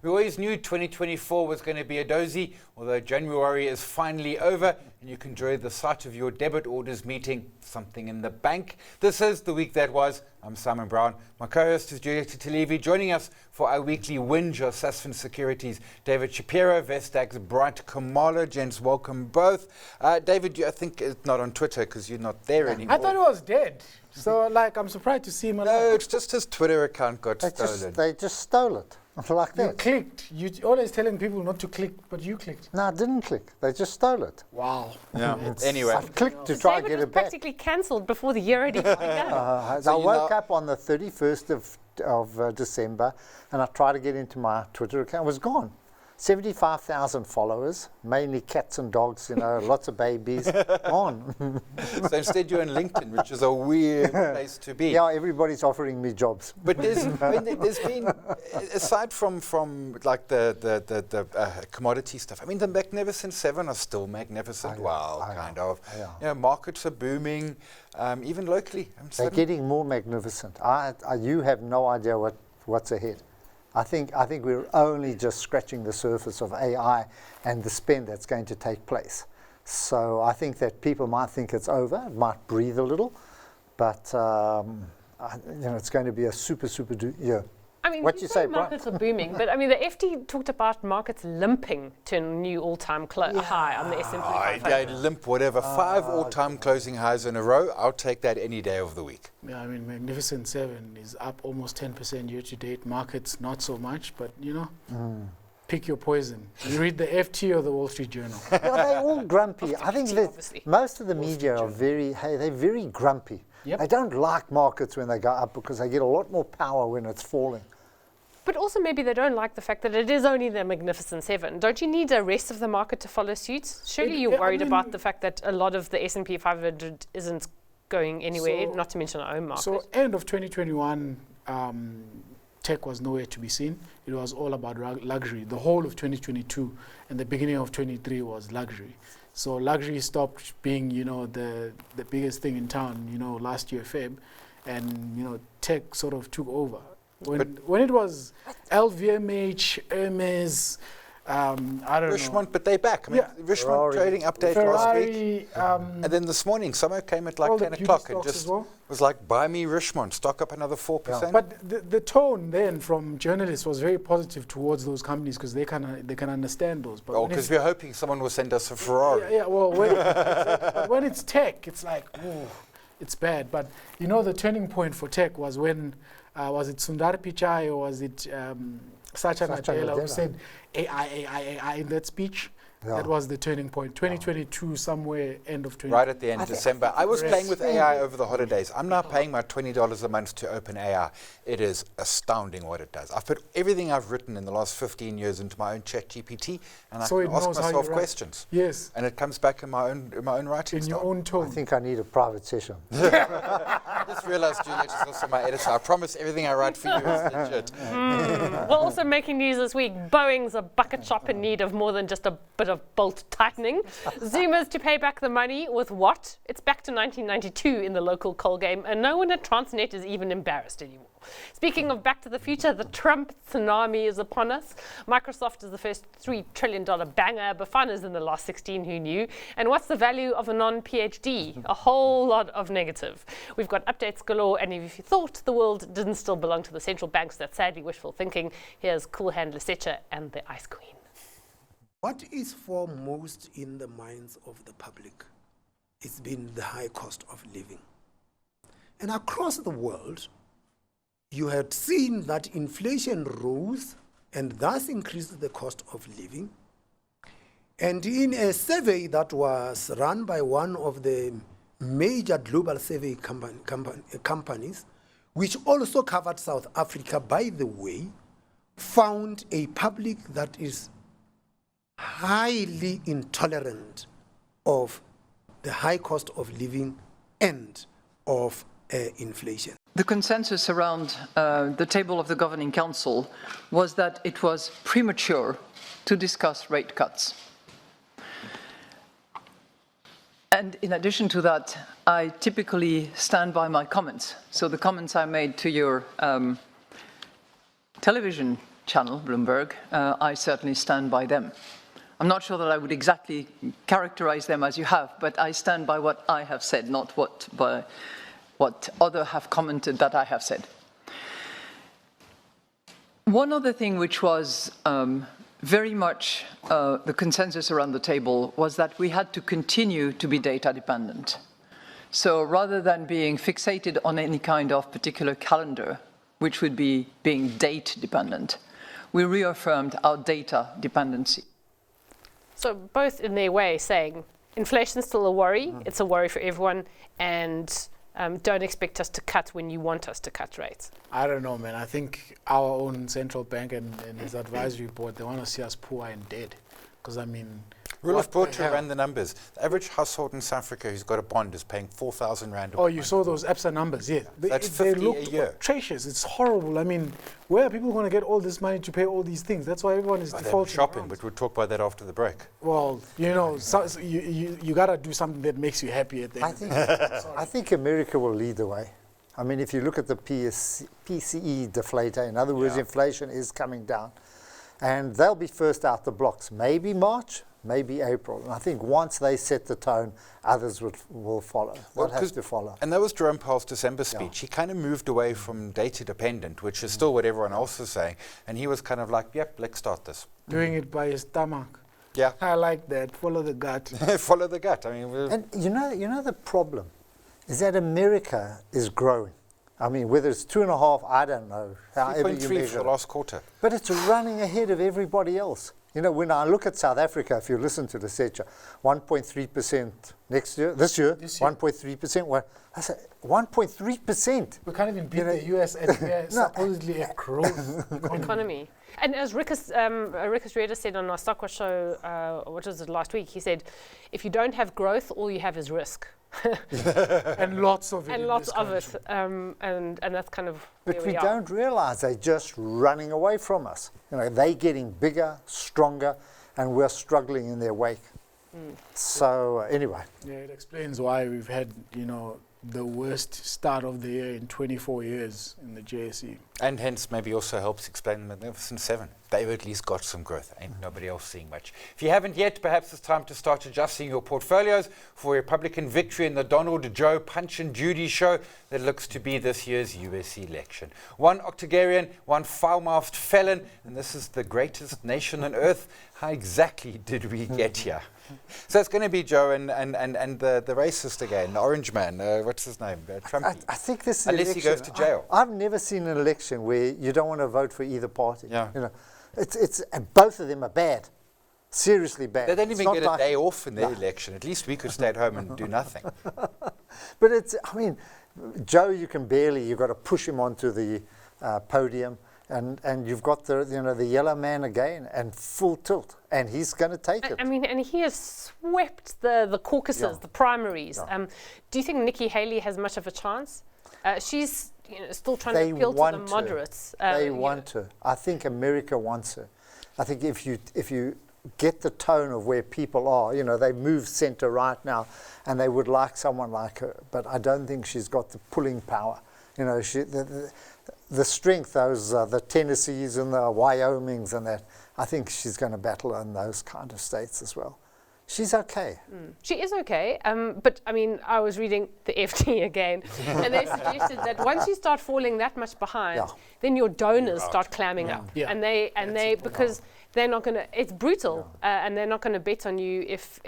We always knew 2024 was going to be a doozy, although January is finally over and you can enjoy the sight of your debit orders meeting something in the bank. This is The Week That Was. I'm Simon Brown. My co-host is Giulietta Talevi. Joining us for our weekly whinge of Sasfin Securities, David Shapiro, Vestact's bright Khumalo. Gents, welcome both. David, I think it's not on Twitter because you're not there anymore. I thought it was dead. So, I'm surprised to see him alive. No, it's just his Twitter account got stolen. They just stole it. Like that. You clicked. You're always telling people not to click, but you clicked. No, I didn't click. They just stole it. Wow. Yeah. Anyway. I clicked to try David to get was it back. practically cancelled before the year had even begun. I woke up on the 31st of December and I tried to get into my Twitter account. It was gone. 75,000 followers, mainly cats and dogs, lots of babies. Gone. So instead you're on LinkedIn, which is a weird place to be. Yeah, everybody's offering me jobs. But there's been, aside from like the commodity stuff, I mean, the Magnificent Seven are still magnificent. Kind of. Yeah. Markets are booming, even locally. They're getting more magnificent. You have no idea what's ahead. I think we're only just scratching the surface of AI and the spend that's going to take place. So I think that people might think it's over, it might breathe a little, but it's going to be a super year. I mean, what you say, markets are booming, but I mean, the FT talked about markets limping to a new all-time high on the S&P 500. Limp, whatever. 5 all-time closing highs in a row. I'll take that any day of the week. Yeah, I mean, Magnificent Seven is up almost 10% year to date. Markets not so much, but pick your poison. You read the FT or the Wall Street Journal. Well, they're all grumpy. I think that obviously. most of the media are they're very grumpy. Yep. They don't like markets when they go up because they get a lot more power when it's falling. But also maybe they don't like the fact that it is only the Magnificent Seven. Don't you need the rest of the market to follow suit? Surely you're worried about the fact that a lot of the S&P 500 isn't going anywhere, not to mention our own market. So end of 2021, tech was nowhere to be seen. It was all about luxury. The whole of 2022 and the beginning of 23 was luxury. So luxury stopped being, the biggest thing in town, last year, Feb, and, tech sort of took over. When it was LVMH, Hermes, I don't know. Richemont, but they're back. I mean, Richemont trading update Ferrari, last week. And then this morning, someone came at like 10 o'clock and just was like, buy me Richemont, stock up another 4%. Yeah. But the tone then from journalists was very positive towards those companies because they can understand those. But because we're hoping someone will send us a Ferrari. Yeah, well, when it's tech, it's like, it's bad. But the turning point for tech was when, was it Sundar Pichai or was it Satya Nadella who said AI in that speech? Yeah. That was the turning point. 2022, somewhere end of 2022. Right at the end of December. I was playing with AI over the holidays. I'm now paying my $20 a month to open AI. It is astounding what it does. I've put everything I've written in the last 15 years into my own ChatGPT, and I can ask myself questions. Yes. And it comes back in my own writing style. In your own tone. I think I need a private session. I just realized Juliette is also my editor. I promise everything I write for you is legit. Well, also making news this week, Boeing's a bucket shop in need of more than just a bit of bolt tightening. Zoomers to pay back the money with what? It's back to 1992 in the local coal game, and no one at Transnet is even embarrassed anymore. Speaking of Back to the Future, the Trump tsunami is upon us. Microsoft is the first $3 trillion banger, Bafana is in the last 16, who knew? And what's the value of a non-PhD? A whole lot of negative. We've got updates galore, and if you thought the world didn't still belong to the central banks, that's sadly wishful thinking. Here's Cool Hand Lesetja and the Ice Queen. What is foremost in the minds of the public? It's been the high cost of living. And across the world, you had seen that inflation rose and thus increased the cost of living. And in a survey that was run by one of the major global survey companies, which also covered South Africa, by the way, found a public that is highly intolerant of the high cost of living and of inflation. The consensus around the table of the Governing Council was that it was premature to discuss rate cuts. And in addition to that, I typically stand by my comments. So the comments I made to your television channel, Bloomberg, I certainly stand by them. I'm not sure that I would exactly characterize them as you have, but I stand by what I have said, not what others have commented that I have said. One other thing which was very much the consensus around the table was that we had to continue to be data dependent. So rather than being fixated on any kind of particular calendar, which would be being date dependent, we reaffirmed our data dependency. So both in their way saying inflation's still a worry, it's a worry for everyone, and don't expect us to cut when you want us to cut rates. I don't know, man. I think our own central bank and his advisory board, they want to see us poor and dead. Because, I mean... Rudolf Borcher ran the numbers. The average household in South Africa who's got a bond is paying 4,000 rand. Oh, you saw those ABSA numbers, yeah. That's they 50 look a year. atrocious. It's horrible. I mean, where are people going to get all this money to pay all these things? That's why everyone is defaulting. Shopping, around. but we'll talk about that after the break. Well, you know, so you got to do something that makes you happy at the end. I think America will lead the way. I mean, if you look at the PCE deflator, in other words, inflation is coming down. And they'll be first out the blocks, maybe March, maybe April. And I think once they set the tone, others will follow. They'll have to follow. And that was Jerome Powell's December speech. He kind of moved away from data dependent, which is still what everyone else is saying. And he was kind of like, yep, let's start this. Doing it by his stomach. Yeah. I like that. Follow the gut. Follow the gut. I mean, And you know the problem is that America is growing. I mean, whether it's 2.5, I don't know, however you 3.3 measure for the last quarter. But it's running ahead of everybody else. You know, when I look at South Africa, if you listen to the sector, 1.3% this year, 1.3%. Well, I said 1.3%. We can't even beat the US at supposedly a growth Economy. And as Rikus Rieder said on our Stockwatch show, what was it last week, he said, if you don't have growth, all you have is risk. And lots of it. And lots of it. And that's kind of But where we we are. don't realize they're just running away from us. You know, they're getting bigger, stronger, and we're struggling in their wake. So anyway. Yeah, it explains why we've had, you know, the worst start of the year in 24 years in the JSE. And hence maybe also helps explain the Magnificent Seven. They've at least got some growth. Ain't nobody else seeing much. If you haven't yet, perhaps it's time to start adjusting your portfolios for a Republican victory in the Donald Joe Punch and Judy show that looks to be this year's US election. One octogenarian, one foul-mouthed felon, and this is the greatest nation on earth. How exactly did we get here? So it's going to be Joe and the racist again, the orange man, what's his name? Trump. I think this is Unless he goes to jail. I've never seen an election where you don't want to vote for either party. Yeah. You know, it's and both of them are bad, seriously bad. They don't It's even not get a like- day off in their election. At least we could stay at home and do nothing. But it's, I mean, Joe, you've got to push him onto the podium, and you've got the yellow man again, and full tilt, and he's going to take it. I mean, and he has swept the caucuses, the primaries. Do you think Nikki Haley has much of a chance? She's still trying to appeal to the moderates. They want her. I think America wants her. I think if you get the tone of where people are, they move centre right now, and they would like someone like her. But I don't think she's got the pulling power. The strength, the Tennessees and the Wyomings and that. I think she's going to battle in those kind of states as well. She's okay. She is okay, but I mean, I was reading the FT again, and they suggested that once you start falling that much behind, then your donors start clamming up, and they because they're not going to. It's brutal, and they're not going to bet on you if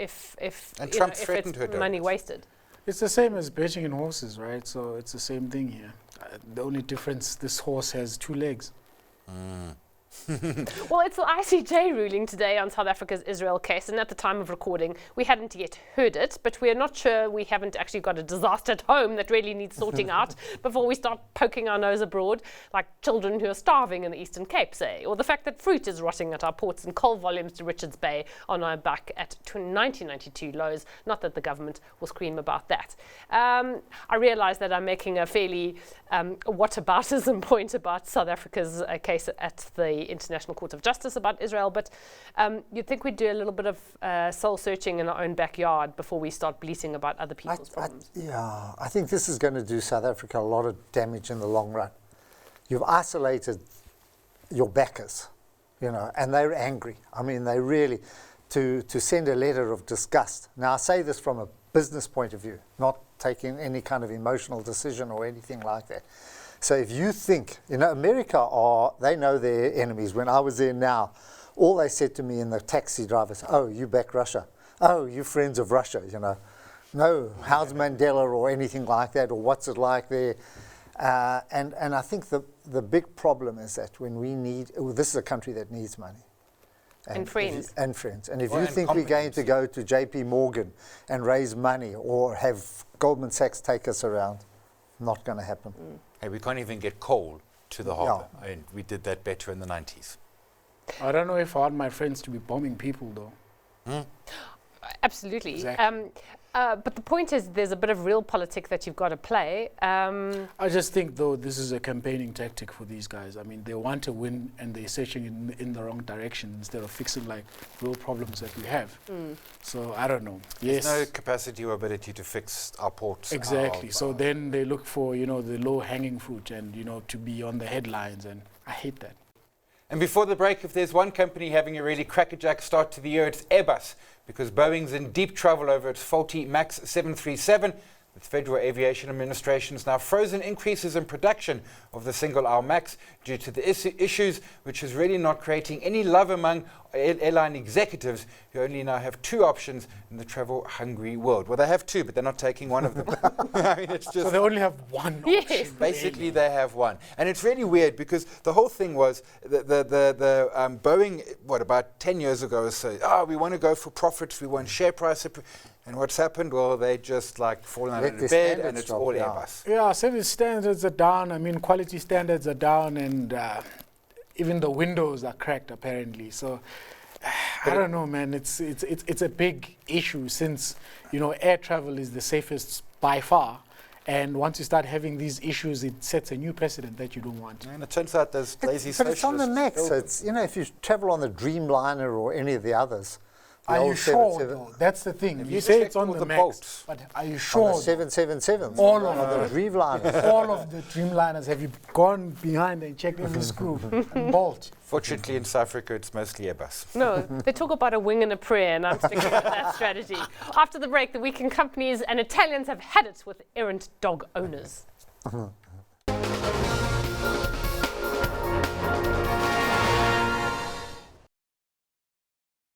Trump if threatened it's her money donors. wasted. It's the same as betting in horses, right? So it's the same thing here. The only difference, this horse has 2 legs. Well, it's the ICJ ruling today on South Africa's Israel case, and at the time of recording, we hadn't yet heard it, but we're not sure we haven't actually got a disaster at home that really needs sorting out before we start poking our nose abroad, like children who are starving in the Eastern Cape, say, or the fact that fruit is rotting at our ports and coal volumes to Richards Bay are now back at 1992 lows. Not that the government will scream about that. I realise that I'm making a fairly whataboutism point about South Africa's case at the International Court of Justice about Israel, but you'd think we'd do a little bit of soul searching in our own backyard before we start bleating about other people's problems. I think this is going to do South Africa a lot of damage in the long run. You've isolated your backers. you know, and they're angry. I mean, they really, to send a letter of disgust. Now, I say this from a business point of view, not taking any kind of emotional decision or anything like that. So if you think, you know, America they know their enemies. When I was there now, all they said to me in the taxi drivers, oh, you back Russia. Oh, you friends of Russia, you know. No, how's Mandela or anything like that, or what's it like there? And I think the big problem is that when we need, this is a country that needs money. And friends. And friends. And if you think we're going to go to JP Morgan and raise money or have Goldman Sachs take us around, not going to happen. Hey, we can't even get coal to the harbour. I mean, we did that better in the 90s. I don't know if I want my friends to be bombing people, though. Absolutely. Exactly. But the point is, there's a bit of real politics that you've got to play. I just think, though, this is a campaigning tactic for these guys. I mean, they want to win, and they're searching in the wrong direction instead of fixing, like, real problems that we have. So, I don't know. Yes. There's no capacity or ability to fix our ports. Exactly. So then they look for, you know, the low-hanging fruit and, you know, to be on the headlines, and I hate that. And before the break, if there's one company having a really crackerjack start to the year, it's Airbus, because Boeing's in deep trouble over its faulty MAX 737. The Federal Aviation Administration has now frozen increases in production of the single-aisle MAX due to the issues, which is really not creating any love among airline executives who only now have two options in the travel-hungry world. Well, they have two, but they're not taking one of them. I mean, it's just So they only have one option. basically, they have one. And it's really weird because the whole thing was the Boeing, about 10 years ago or so, we want to go for profits, we want share price. And what's happened? Well, they just like fallen out of the bed and it's all Airbus. Yeah, service standards are down. I mean, quality standards are down, and even the windows are cracked, apparently. So, I don't know, man. It's a big issue since, you know, air travel is the safest by far. And once you start having these issues, it sets a new precedent that you don't want. And it turns out there's lazy But it's on the socialists MAX. still- It's, you know, if you travel on the Dreamliner or any of the others, the Are you old sure, 77 though? That's the thing. Have You you say checked it's on all the the MAX, bolts? but are you on sure? the 777s, All on of the Dreamliners. All of the Dreamliners, have you gone behind and checked every screw and bolt? Fortunately, in South Africa, it's mostly Airbus. No, they talk about a wing and a prayer, and I'm sticking with that strategy. After the break, the weekend companies and Italians have had it with errant dog owners.